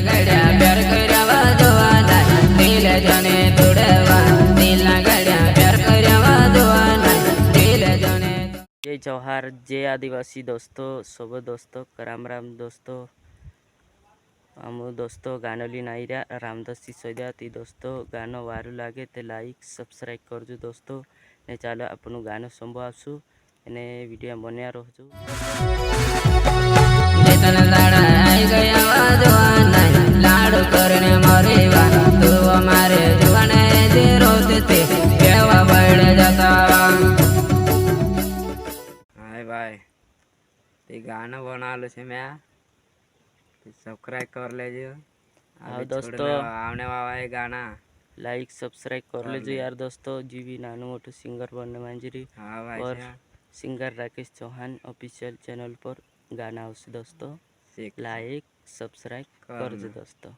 गड्या प्यार करवा दोवाना दिल जाने तोड़वा दिल गड्या प्यार करवा दोवाना दिल जाने। जय जवाहर, जय आदिवासी दोस्तों, सब दोस्तों राम राम दोस्तों। आम दोस्तों गानो लीन आई रहा रामदास सिसोदिया ती दोस्तों गानो वारू लागे ते लाइक सब्सक्राइब करजो दोस्तों ने चालो आपनु गानो संभव आसू एने वीडियो बनिया रहजो। जेतन लाड़ा आई गया वादवाना लाडू करने मरेवा तू हमारे जुगाने दे रोते केवा बढ़ जाता। हाय भाई ते गाना बना लो छे मैं सब्सक्राइब कर लेजो। हाँ दोस्तों आने वाला है गाना लाइक सब्सक्राइब कर लेजो यार दोस्तों। जीवी नानू मोटू सिंगर बनने मंजरी हाँ भाई और singer Rakesh Chauhan official channel पर गाना आवशे दोस्तों लाइक सब्सक्राइब करजो दोस्तों।